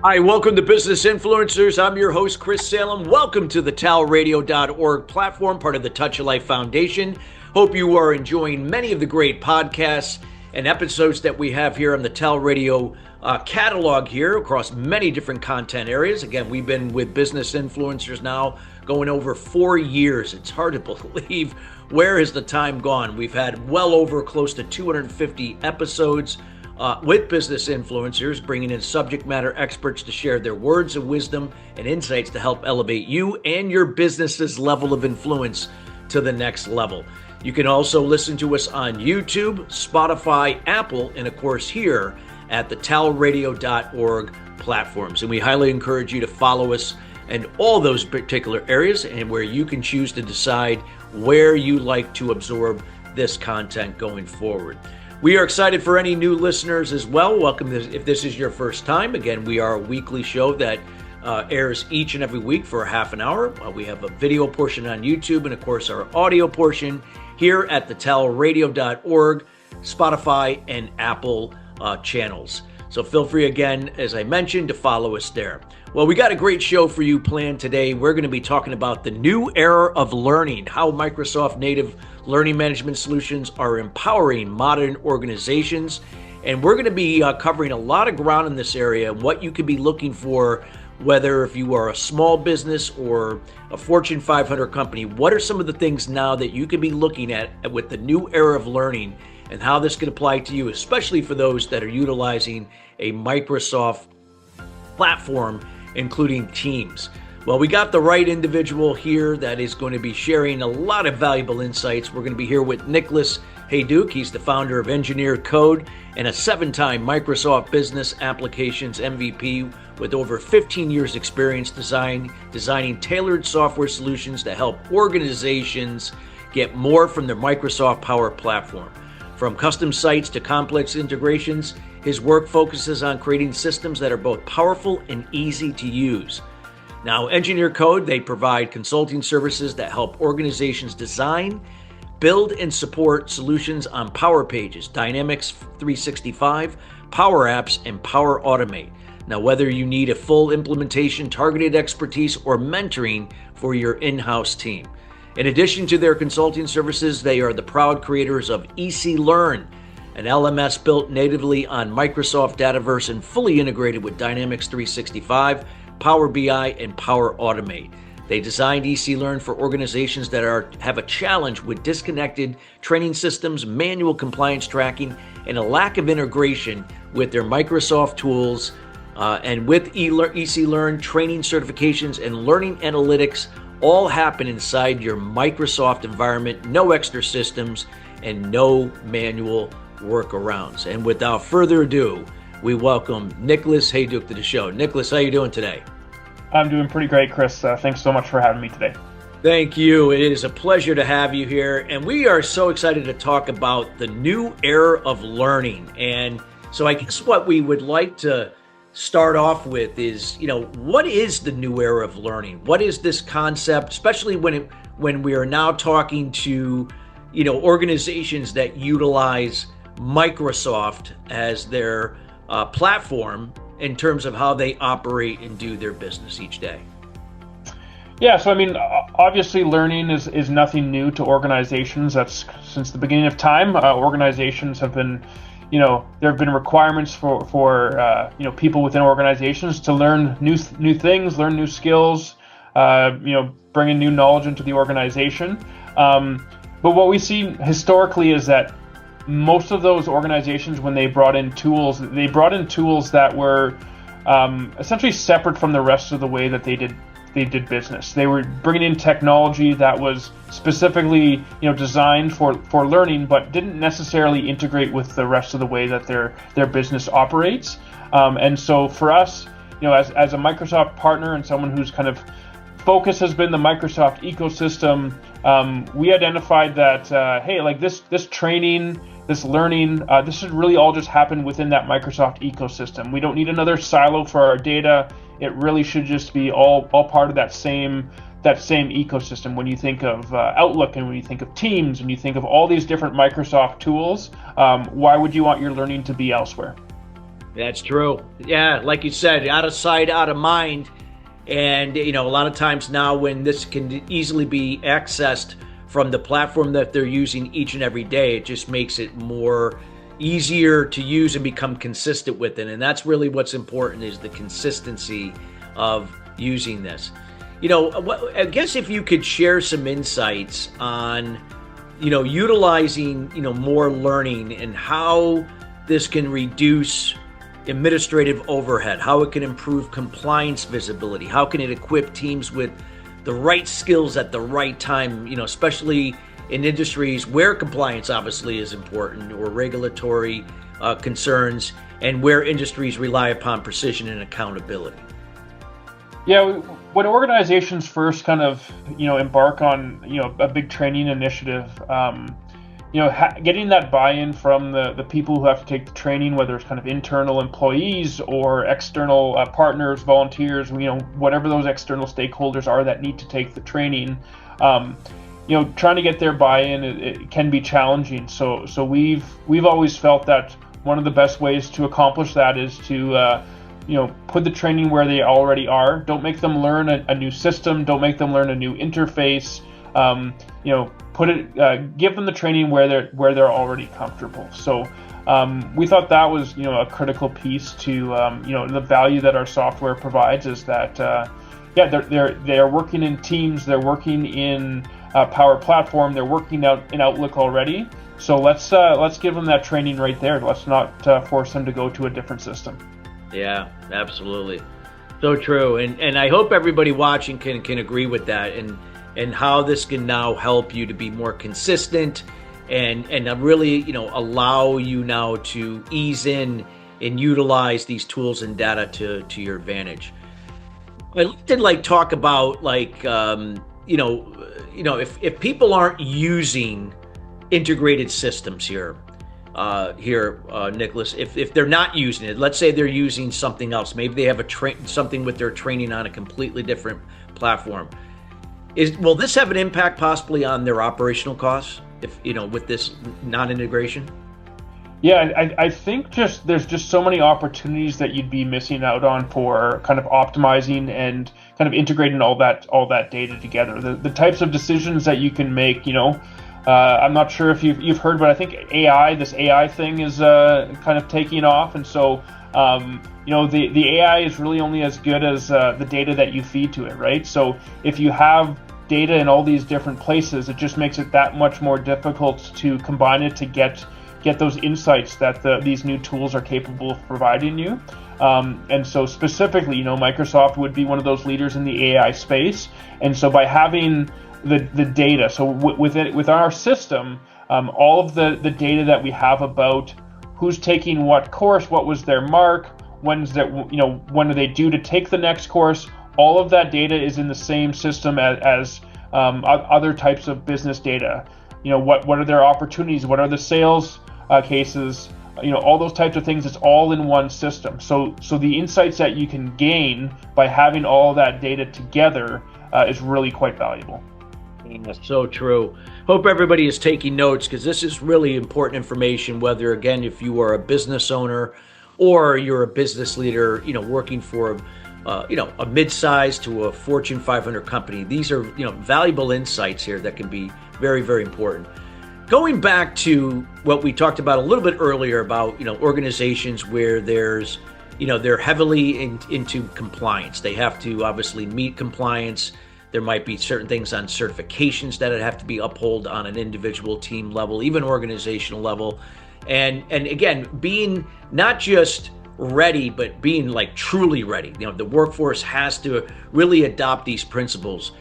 Hi, welcome to Business Influencers. I'm your host, Chris Salem. Welcome to the TALRadio.org platform, part of the Touch of Life Foundation. Hope you are enjoying many of the great podcasts and episodes that we have here on the TALRadio catalog here across many different content areas. Again, we've been with Business Influencers now going over 4 years. It's hard to believe where has the time gone. We've had well over close to 250 episodes with business influencers, bringing in subject matter experts to share their words of wisdom and insights to help elevate you and your business's level of influence to the next level. You can also listen to us on YouTube, Spotify, Apple, and of course here at the TALRadio.org platforms. And we highly encourage you to follow us in all those particular areas and where you can choose to decide where you like to absorb this content going forward. We are excited for any new listeners as well. Welcome if this is your first time. Again, we are a weekly show that airs each and every week for a half an hour. We have a video portion on YouTube and, of course, our audio portion here at the TALRadio.org, Spotify, and Apple channels. So feel free, again, as I mentioned, to follow us there. Well, we got a great show for you planned today. We're going to be talking about the new era of learning, how Microsoft native learning management solutions are empowering modern organizations. And we're going to be covering a lot of ground in this area, what you could be looking for, whether if you are a small business or a Fortune 500 company. What are some of the things now that you could be looking at with the new era of learning and how this can apply to you, especially for those that are utilizing a Microsoft platform, including Teams. Well, we got the right individual here that is going to be sharing a lot of valuable insights. We're going to be here with Nicholas Hayduk. He's the founder of Engineer Code and a 7-time Microsoft Business Applications MVP with over 15 years experience designing tailored software solutions to help organizations get more from their Microsoft Power Platform. From custom sites to complex integrations, his work focuses on creating systems that are both powerful and easy to use. Now, Engineer Code, they provide consulting services that help organizations design, build, and support solutions on Power Pages, Dynamics 365, Power Apps, and Power Automate. Now, whether you need a full implementation, targeted expertise, or mentoring for your in-house team. In addition to their consulting services, they are the proud creators of ecLearn, an LMS built natively on Microsoft Dataverse and fully integrated with Dynamics 365, Power BI, and Power Automate. They designed ecLearn for organizations that have a challenge with disconnected training systems, manual compliance tracking, and a lack of integration with their Microsoft tools. And with ecLearn, training certifications and learning analytics all happen inside your Microsoft environment, no extra systems, and no manual workarounds. And without further ado, we welcome Nicholas Hayduk to the show. Nicholas, how you doing today? I'm doing pretty great, Chris. Thanks so much for having me today. Thank you. It is a pleasure to have you here. And we are so excited to talk about the new era of learning. And so I guess what we would like to start off with is, what is the new era of learning? What is this concept, especially when we are now talking to, organizations that utilize Microsoft as their platform in terms of how they operate and do their business each day? Yeah, so obviously learning is nothing new to organizations. That's since the beginning of time. Organizations have been, there have been requirements for people within organizations to learn new things, learn new skills, bring in new knowledge into the organization. But what we see historically is that most of those organizations, when they brought in tools that were essentially separate from the rest of the way that they did business. They were bringing in technology that was specifically, designed for learning, but didn't necessarily integrate with the rest of the way that their business operates. And so for us, as a Microsoft partner and someone whose kind of focus has been the Microsoft ecosystem, we identified that this training, this learning, this should really all just happen within that Microsoft ecosystem. We don't need another silo for our data. It really should just be all part of that same that same ecosystem. When you think of Outlook, and when you think of Teams, and you think of all these different Microsoft tools, why would you want your learning to be elsewhere? That's true. Yeah, like you said, out of sight, out of mind. And, a lot of times now when this can easily be accessed from the platform that they're using each and every day, it just makes it more easier to use and become consistent with it. And that's really what's important, is the consistency of using this. I guess if you could share some insights on, utilizing, more learning and how this can reduce administrative overhead, how it can improve compliance visibility, how can it equip teams with the right skills at the right time, especially in industries where compliance obviously is important, or regulatory concerns, and where industries rely upon precision and accountability. Yeah, when organizations first kind of, embark on, a big training initiative, getting that buy-in from the people who have to take the training, whether it's kind of internal employees or external partners, volunteers, whatever those external stakeholders are that need to take the training, trying to get their buy-in, it can be challenging. So we've always felt that one of the best ways to accomplish that is to put the training where they already are. Don't make them learn a new system. Don't make them learn a new interface. Give them the training where they're already comfortable. So we thought that was a critical piece to the value that our software provides, is that they're working in Teams, they're working in Power Platform, they're working out in Outlook already. So let's give them that training right there. Let's not force them to go to a different system. Yeah, absolutely, so true. And I hope everybody watching can agree with that, and how this can now help you to be more consistent and really, allow you now to ease in and utilize these tools and data to your advantage. I did talk about if people aren't using integrated systems here, Nicholas, if they're not using it, let's say they're using something else, maybe they have something with their training on a completely different platform. Will this have an impact possibly on their operational costs with this non-integration? Yeah, I think there's just so many opportunities that you'd be missing out on for kind of optimizing and kind of integrating all that data together. The types of decisions that you can make, I'm not sure if you've heard, but I think this AI thing is kind of taking off, and so the AI is really only as good as the data that you feed to it, right? So if you have data in all these different places, it just makes it that much more difficult to combine it to get those insights that these new tools are capable of providing you. And so specifically, Microsoft would be one of those leaders in the AI space. And so by having the data, so with our system, all of the data that we have about who's taking what course, what was their mark, when are they due to take the next course, all of that data is in the same system as other types of business data. What are their opportunities? What are the sales cases? All those types of things. It's all in one system. So the insights that you can gain by having all that data together is really quite valuable. That's so true. Hope everybody is taking notes, because this is really important information, whether, again, if you are a business owner or you're a business leader, working for a mid-size to a Fortune 500 company. These are, valuable insights here that can be very, very important. Going back to what we talked about a little bit earlier about, organizations where there's, they're heavily into compliance. They have to obviously meet compliance. There might be certain things on certifications that have to be upheld on an individual team level, even organizational level. And again, being not just ready, but being truly ready. The workforce has to really adopt these principles.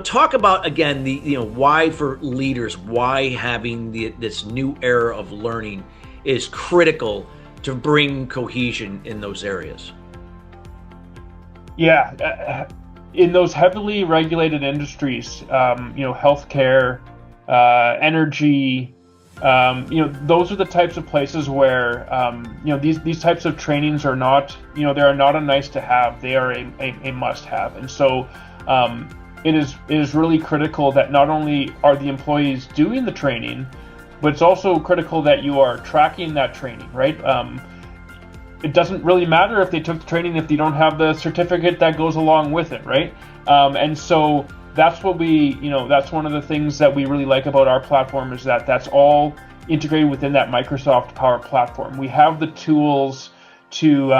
Talk about, again, the why for leaders, why having this new era of learning is critical to bring cohesion in those areas. Yeah, in those heavily regulated industries, healthcare, energy, those are the types of places where, these types of trainings are not, they are not a nice to have, they are a must have. And so, it is really critical that not only are the employees doing the training, but it's also critical that you are tracking that training, right? It doesn't really matter if they took the training if they don't have the certificate that goes along with it, right? And so that's what that's one of the things that we really like about our platform, is that that's all integrated within that Microsoft Power Platform. We have the tools to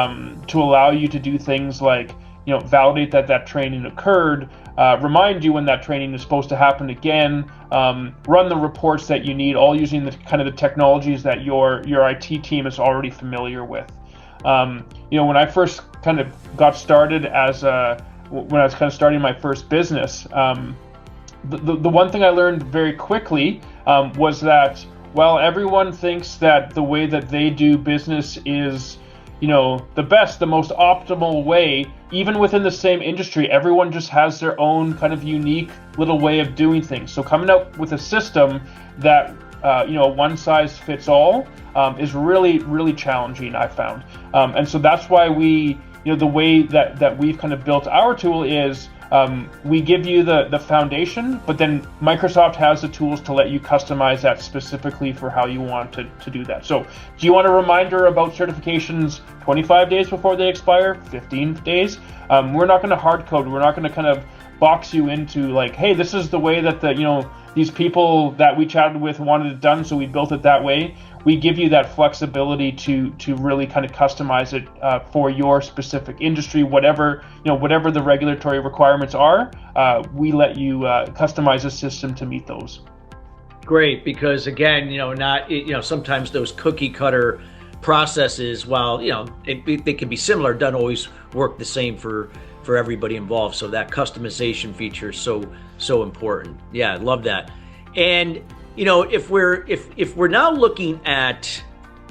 allow you to do things like, validate that training occurred, remind you when that training is supposed to happen again, run the reports that you need, all using the kind of the technologies that your IT team is already familiar with. When I first kind of got started when I was kind of starting my first business, the one thing I learned very quickly was that while everyone thinks that the way that they do business is the best, the most optimal way, even within the same industry, everyone just has their own kind of unique little way of doing things. So coming up with a system that, one size fits all is really, really challenging, I found. And so that's why the way that we've kind of built our tool is, we give you the foundation, but then Microsoft has the tools to let you customize that specifically for how you want to do that. So do you want a reminder about certifications 25 days before they expire, 15 days? We're not going to hard code. We're not going to kind of box you into like, hey, this is the way that these people that we chatted with wanted it done, so we built it that way. We give you that flexibility to really kind of customize it for your specific industry, whatever the regulatory requirements are. We let you customize a system to meet those. Great, because again, sometimes those cookie cutter processes, while they can be similar, don't always work the same for everybody involved. So that customization feature is so important. Yeah, I love that. And if we're now looking at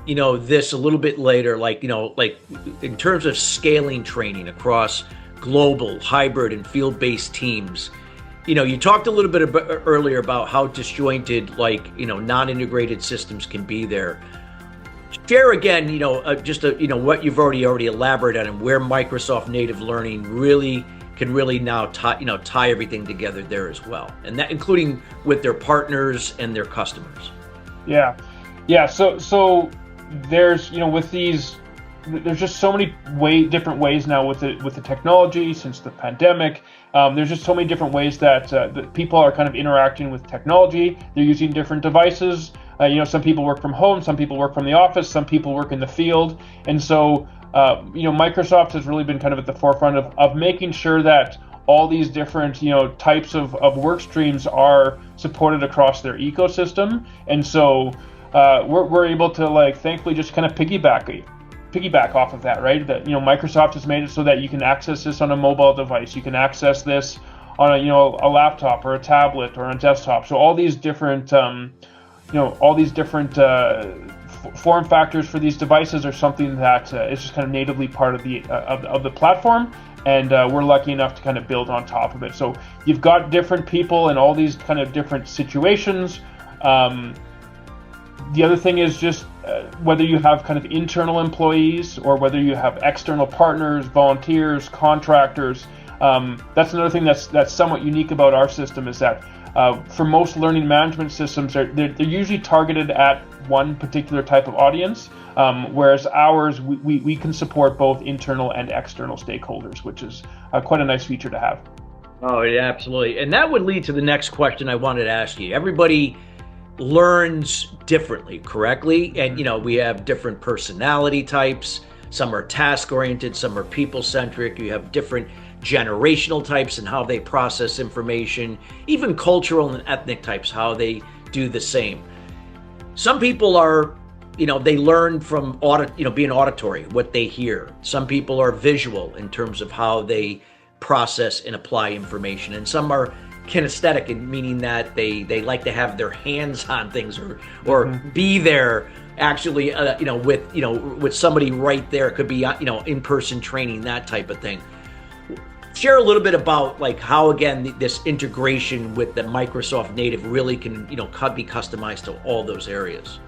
this a little bit later, like in terms of scaling training across global, hybrid, and field-based teams, you talked a little bit earlier about how disjointed non-integrated systems can be there. Share again, what you've already elaborated on, and where Microsoft Native Learning can really now tie everything together there as well, and that including with their partners and their customers. Yeah. So there's with these, there's just so many different ways now with the technology since the pandemic. There's just so many different ways that people are kind of interacting with technology. They're using different devices. Some people work from home, some people work from the office, some people work in the field, and so. Microsoft has really been kind of at the forefront of making sure that all these different, types of work streams are supported across their ecosystem. And so we're able to thankfully just kind of piggyback off of that, right? That, Microsoft has made it so that you can access this on a mobile device. You can access this on a laptop or a tablet or a desktop. So all these different, form factors for these devices are something that is just kind of natively part of the platform, and we're lucky enough to kind of build on top of it. So you've got different people in all these kind of different situations. The other thing is just whether you have kind of internal employees or whether you have external partners, volunteers, contractors. That's another thing that's somewhat unique about our system, is that for most learning management systems, they're usually targeted at one particular type of audience, whereas ours, we can support both internal and external stakeholders, which is quite a nice feature to have. Oh, yeah, absolutely. And that would lead to the next question I wanted to ask you. Everybody learns differently, correctly? And, we have different personality types. Some are task-oriented, some are people-centric. You have different generational types and how they process information, even cultural and ethnic types, how they do the same. Some people are, they learn from being auditory, what they hear. Some people are visual in terms of how they process and apply information, and some are kinesthetic, meaning that they like to have their hands on things or be there actually, with somebody right there. It could be in-person training, that type of thing. Share a little bit about how, again, this integration with the Microsoft Native really can be customized to all those areas.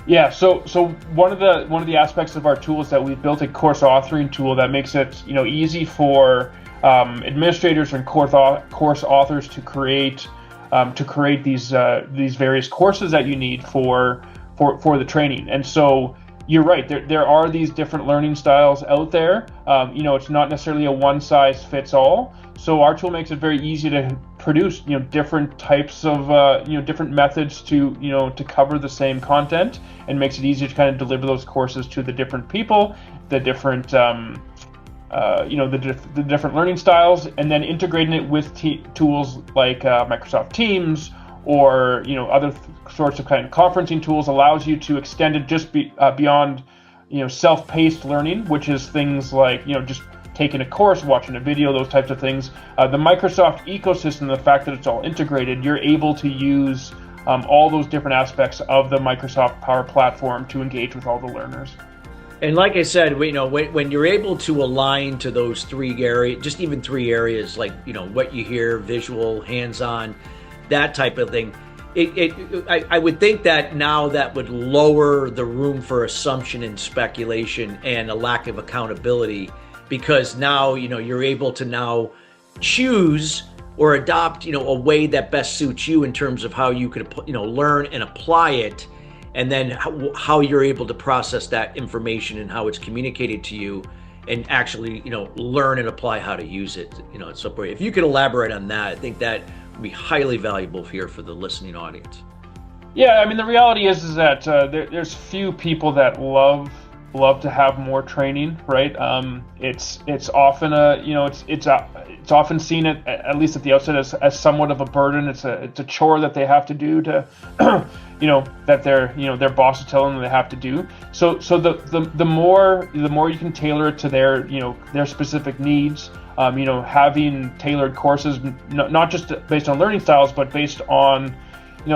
Yeah, so one of the aspects of our tool is that we've built a course authoring tool that makes it easy for administrators and course authors to create these various courses that you need for the training. And so you're right, there are these different learning styles out there. It's not necessarily a one size fits all. So our tool makes it very easy to produce different types of different methods to cover the same content, and makes it easy to kind of deliver those courses to the different people, the different the different learning styles, and then integrating it with tools like Microsoft Teams or other sorts of kind of conferencing tools allows you to extend it just beyond self-paced learning, which is things like just taking a course, watching a video, those types of things. The Microsoft ecosystem, the fact that it's all integrated, you're able to use all those different aspects of the Microsoft Power Platform to engage with all the learners. And like I said, when you're able to align to those three areas, just even three areas, like what you hear, visual, hands-on, that type of thing, I would think that now that would lower the room for assumption and speculation and a lack of accountability, because now you're able to now choose or adopt a way that best suits you in terms of how you could learn and apply it, and then how you're able to process that information and how it's communicated to you, and actually learn and apply how to use it. So if you could elaborate on that, I think that would be highly valuable here for the listening audience. Yeah, I mean, the reality is that there's few people that love to have more training, right? It's often it's often seen at least at the outset as somewhat of a burden. It's a chore that they have to do to that their boss is telling them they have to do. So the more you can tailor it to their specific needs, having tailored courses, not just based on learning styles, but based on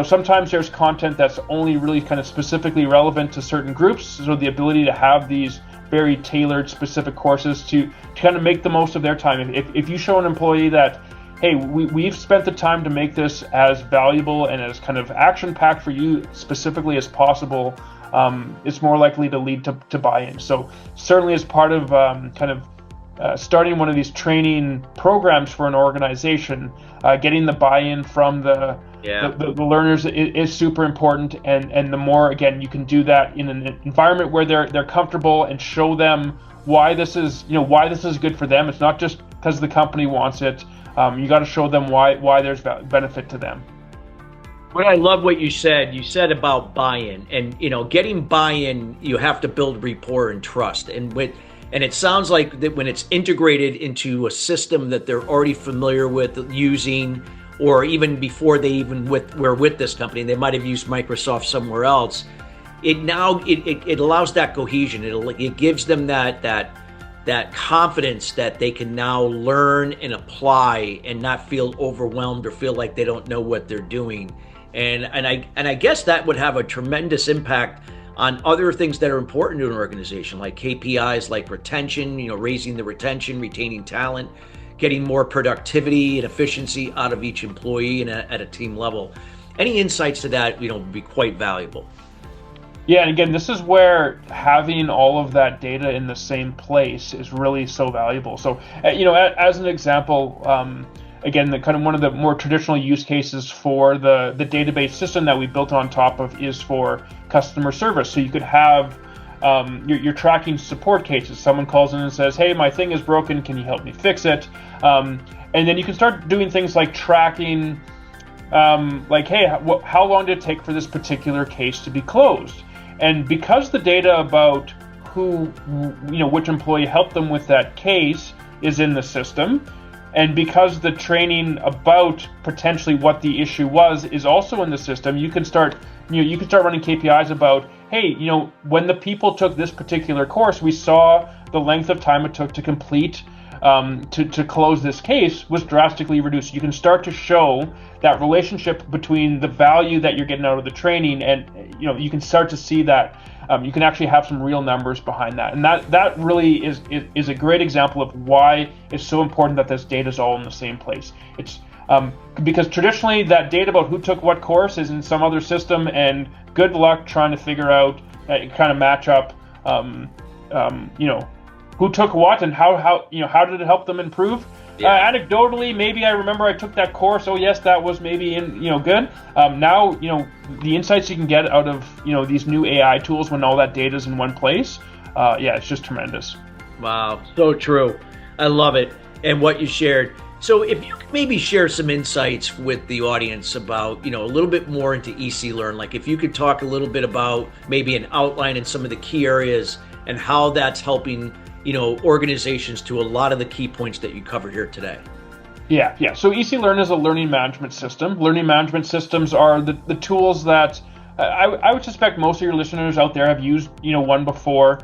sometimes there's content that's only really kind of specifically relevant to certain groups. So the ability to have these very tailored specific courses to kind of make the most of their time. If you show an employee that, hey, we've spent the time to make this as valuable and as kind of action-packed for you specifically as possible, it's more likely to lead to buy-in. So certainly as part of starting one of these training programs for an organization, getting the buy-in from the learners is super important, and the more, again, you can do that in an environment where they're comfortable and show them why this is good for them. It's not just because the company wants it. You got to show them why there's benefit to them. What I love what you said about buy-in, and getting buy-in, you have to build rapport and trust, and it sounds like that when it's integrated into a system that they're already familiar with using, or even before they even were with this company, they might have used Microsoft somewhere else. It allows that cohesion. It gives them that confidence that they can now learn and apply and not feel overwhelmed or feel like they don't know what they're doing. And I guess that would have a tremendous impact on other things that are important to an organization, like KPIs, like retention, raising the retention, retaining talent, getting more productivity and efficiency out of each employee and at a team level. Any insights to that, would be quite valuable. Yeah, and again, this is where having all of that data in the same place is really so valuable. So, as an example, again, the kind of one of the more traditional use cases for the database system that we built on top of is for customer service. So you could have you're tracking support cases. Someone calls in and says, "Hey, my thing is broken. Can you help me fix it?" And then you can start doing things like tracking, like, "Hey, how long did it take for this particular case to be closed?" And because the data about which employee helped them with that case is in the system, and because the training about potentially what the issue was is also in the system, you can start running KPIs about, hey, when the people took this particular course, we saw the length of time it took to complete to close this case was drastically reduced. You can start to show that relationship between the value that you're getting out of the training, and you can start to see that you can actually have some real numbers behind that. And that really is a great example of why it's so important that this data is all in the same place. It's because traditionally that data about who took what course is in some other system, and good luck trying to figure out, kind of match up, who took what and how did it help them improve. Yeah. Anecdotally, maybe I remember I took that course. Oh yes, that was maybe good. Now the insights you can get out of these new AI tools when all that data is in one place. It's just tremendous. Wow, so true. I love it, and what you shared. So if you could maybe share some insights with the audience about, a little bit more into ecLearn, like if you could talk a little bit about maybe an outline in some of the key areas and how that's helping, organizations to a lot of the key points that you covered here today. Yeah. So ecLearn is a learning management system. Learning management systems are the tools that I would suspect most of your listeners out there have used, one before,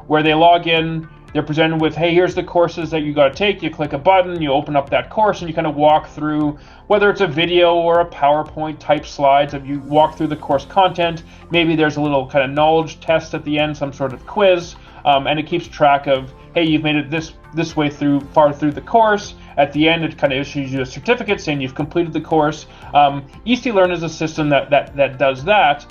where they log in. They're presented with, hey, here's the courses that you got to take. You click a button, you open up that course, and you kind of walk through, whether it's a video or a PowerPoint type slides, if you walk through the course content. Maybe there's a little kind of knowledge test at the end, some sort of quiz, and it keeps track of, hey, you've made it this way far through the course. At the end, it kind of issues you a certificate saying you've completed the course. ecLearn is a system that does that.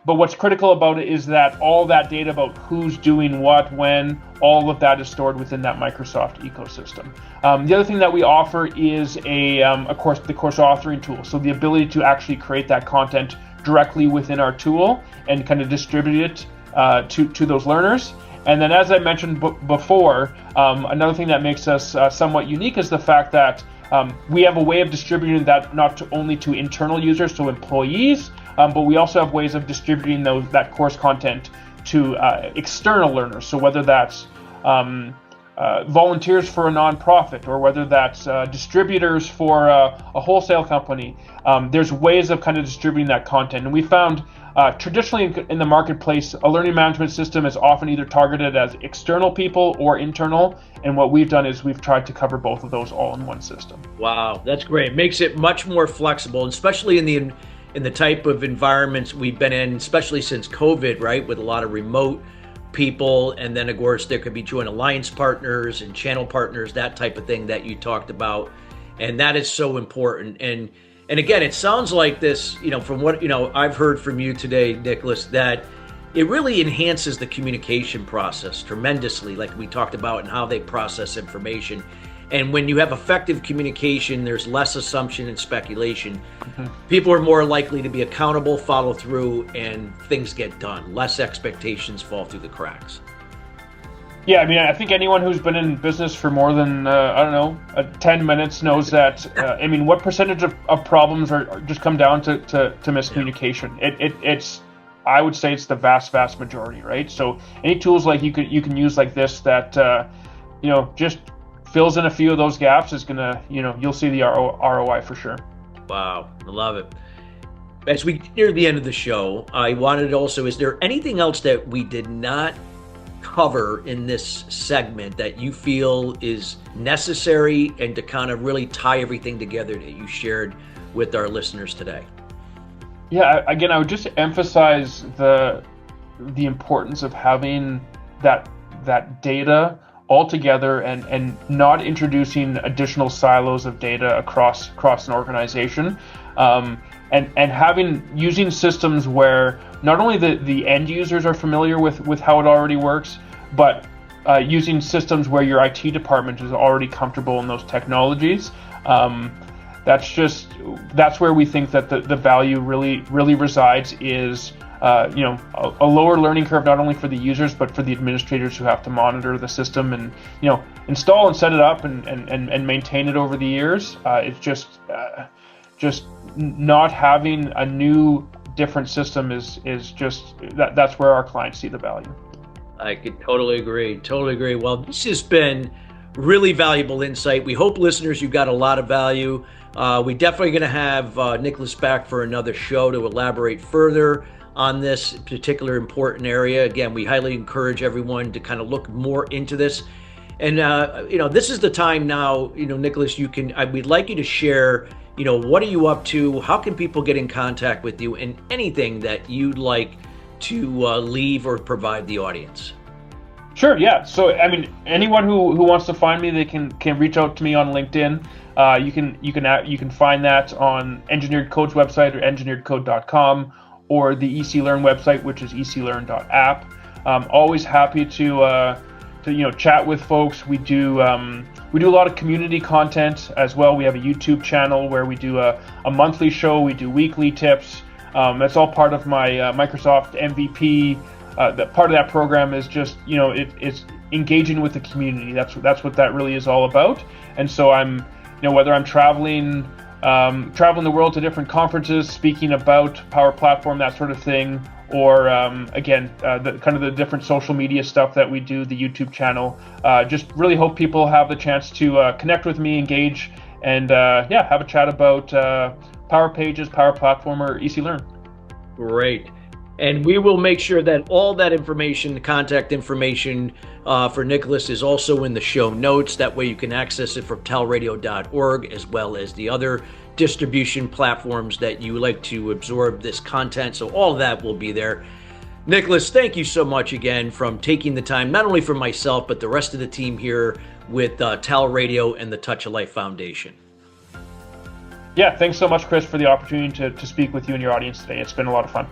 But what's critical about it is that all that data about who's doing what, when, all of that is stored within that Microsoft ecosystem. The other thing that we offer is the course authoring tool. So the ability to actually create that content directly within our tool and kind of distribute it to those learners. And then, as I mentioned before, another thing that makes us somewhat unique is the fact that we have a way of distributing that not only to internal users, so employees, but we also have ways of distributing that course content to external learners. So whether that's volunteers for a nonprofit or whether that's distributors for a wholesale company, there's ways of kind of distributing that content. And we found traditionally in the marketplace, a learning management system is often either targeted as external people or internal. And what we've done is we've tried to cover both of those all in one system. Wow, that's great. It makes it much more flexible, especially in the type of environments we've been in, especially since COVID, right? With a lot of remote people. And then of course there could be joint alliance partners and channel partners, that type of thing that you talked about. And that is so important. And again, it sounds like this, from what, I've heard from you today, Nicholas, that it really enhances the communication process tremendously, like we talked about, and how they process information. And when you have effective communication, there's less assumption and speculation. Mm-hmm. People are more likely to be accountable, follow through, and things get done. Less expectations fall through the cracks. Yeah, I think anyone who's been in business for more than, 10 minutes knows that, what percentage of problems are just come down to miscommunication? It's I would say it's the vast majority, right? So any tools like you can use like this that, just fills in a few of those gaps is gonna, you'll see the ROI for sure. Wow, I love it. As we near the end of the show, I wanted also, is there anything else that we did not cover in this segment that you feel is necessary and to kind of really tie everything together that you shared with our listeners today? Yeah, again, I would just emphasize the importance of having that data all together and not introducing additional silos of data across an organization, and using systems where not only the end users are familiar with how it already works, but using systems where your IT department is already comfortable in those technologies. That's where we think that the value really resides is a lower learning curve, not only for the users but for the administrators who have to monitor the system and install and set it up and maintain it over the years. It's just not having a new different system is just that's where our clients see the value. I could totally agree. Well, this has been really valuable insight. We hope, listeners, you got a lot of value. We're definitely going to have Nicholas back for another show to elaborate further on this particular important area. Again, we highly encourage everyone to kind of look more into this. And, this is the time now, Nicholas, we'd like you to share, what are you up to? How can people get in contact with you, and anything that you'd like to leave or provide the audience? Sure. Yeah. So, anyone who wants to find me, they can reach out to me on LinkedIn. You can find that on Engineered Code's website or engineeredcode.com, or the ecLearn website, which is eclearn.app. Always happy to chat with folks. We do a lot of community content as well. We have a YouTube channel where we do a monthly show. We do weekly tips. That's all part of my Microsoft MVP. Part of that program is just it's engaging with the community. That's what that really is all about. And so I'm whether I'm traveling the world to different conferences, speaking about Power Platform, that sort of thing, or the different social media stuff that we do, the YouTube channel. Just really hope people have the chance to connect with me, engage, and have a chat about Power Pages, Power Platform, or ecLearn. Great. And we will make sure that all that information, the contact information for Nicholas, is also in the show notes. That way you can access it from TALRadio.org, as well as the other distribution platforms that you like to absorb this content. So all of that will be there. Nicholas, thank you so much again from taking the time, not only for myself, but the rest of the team here with TALRadio and the Touch of Life Foundation. Yeah, thanks so much, Chris, for the opportunity to speak with you and your audience today. It's been a lot of fun.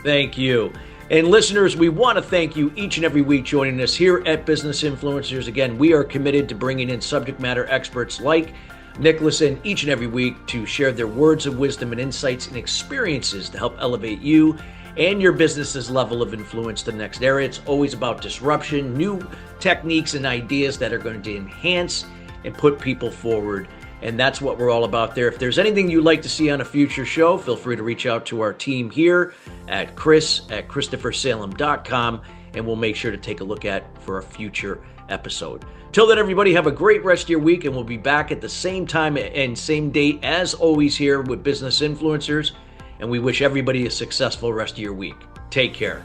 Thank you. And listeners, we want to thank you each and every week joining us here at Business Influencers. Again, we are committed to bringing in subject matter experts like Nicholas in each and every week to share their words of wisdom and insights and experiences to help elevate you and your business's level of influence to the next area. It's always about disruption, new techniques and ideas that are going to enhance and put people forward. And that's what we're all about there. If there's anything you'd like to see on a future show, feel free to reach out to our team here at chris@christophersalem.com, and we'll make sure to take a look at for a future episode. Till then, everybody, have a great rest of your week, and we'll be back at the same time and same date as always here with Business Influencers, and we wish everybody a successful rest of your week. Take care.